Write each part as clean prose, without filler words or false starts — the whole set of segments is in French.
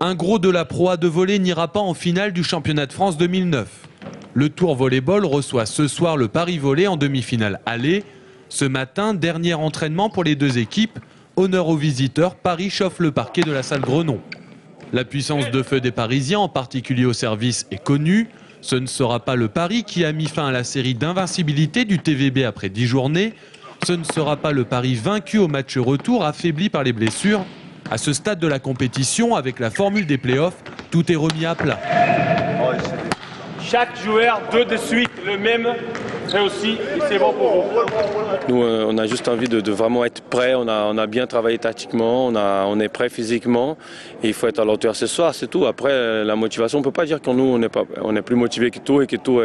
Un gros de la Pro A de volley n'ira pas en finale du championnat de France 2009. Le Tour Volleyball reçoit ce soir le Paris Volley en demi-finale aller. Ce matin, dernier entraînement pour les deux équipes. Honneur aux visiteurs, Paris chauffe le parquet de la salle Grenon. La puissance de feu des Parisiens, en particulier au service, est connue. Ce ne sera pas le Paris qui a mis fin à la série d'invincibilité du TVB après 10 journées. Ce ne sera pas le Paris vaincu au match retour, affaibli par les blessures. À ce stade de la compétition, avec la formule des playoffs, tout est remis à plat. Chaque joueur, deux de suite, le même réussi, c'est bon pour vous. Nous, on a juste envie de vraiment être prêt. On a bien travaillé tactiquement, on est prêt physiquement. Et il faut être à la hauteur ce soir, c'est tout. Après, la motivation, on ne peut pas dire que nous, on est plus motivé que tout et que tout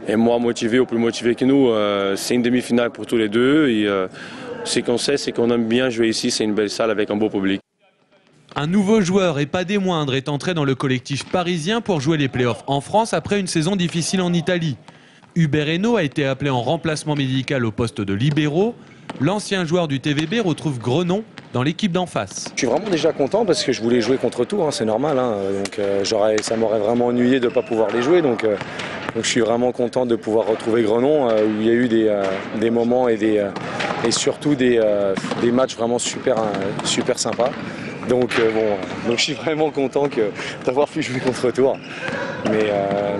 est moins motivé ou plus motivé que nous. C'est une demi-finale pour tous les deux. Et ce qu'on sait, c'est qu'on aime bien jouer ici. C'est une belle salle avec un beau public. Un nouveau joueur, et pas des moindres, est entré dans le collectif parisien pour jouer les playoffs en France après une saison difficile en Italie. Hubert Hainaut a été appelé en remplacement médical au poste de libéraux. L'ancien joueur du TVB retrouve Grenon dans l'équipe d'en face. Je suis vraiment déjà content parce que je voulais jouer contre tout, c'est normal. Donc, ça m'aurait vraiment ennuyé de ne pas pouvoir les jouer. Donc je suis vraiment content de pouvoir retrouver Grenon où il y a eu des moments et surtout des matchs vraiment super sympas. Donc je suis vraiment content d'avoir pu jouer contre Tours.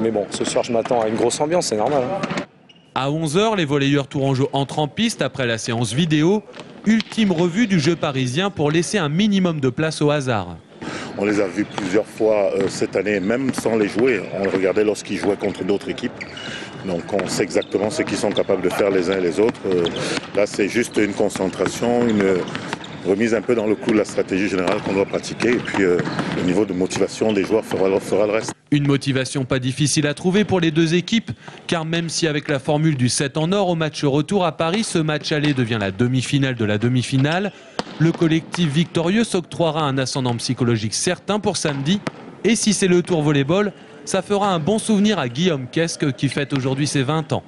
Mais bon, ce soir je m'attends à une grosse ambiance, c'est normal. À 11 h, les volleyeurs tourangeaux entrent en piste après la séance vidéo. Ultime revue du jeu parisien pour laisser un minimum de place au hasard. On les a vus plusieurs fois cette année, même sans les jouer. On les regardait lorsqu'ils jouaient contre d'autres équipes. Donc on sait exactement ce qu'ils sont capables de faire les uns et les autres. Là c'est juste une concentration, une remise un peu dans le coup de la stratégie générale qu'on doit pratiquer. Et puis le niveau de motivation des joueurs fera le reste. Une motivation pas difficile à trouver pour les deux équipes, car même si avec la formule du 7 en or au match retour à Paris, ce match aller devient la demi-finale de la demi-finale, le collectif victorieux s'octroiera un ascendant psychologique certain pour samedi. Et si c'est le Tour Volleyball, ça fera un bon souvenir à Guillaume Quesque qui fête aujourd'hui ses 20 ans.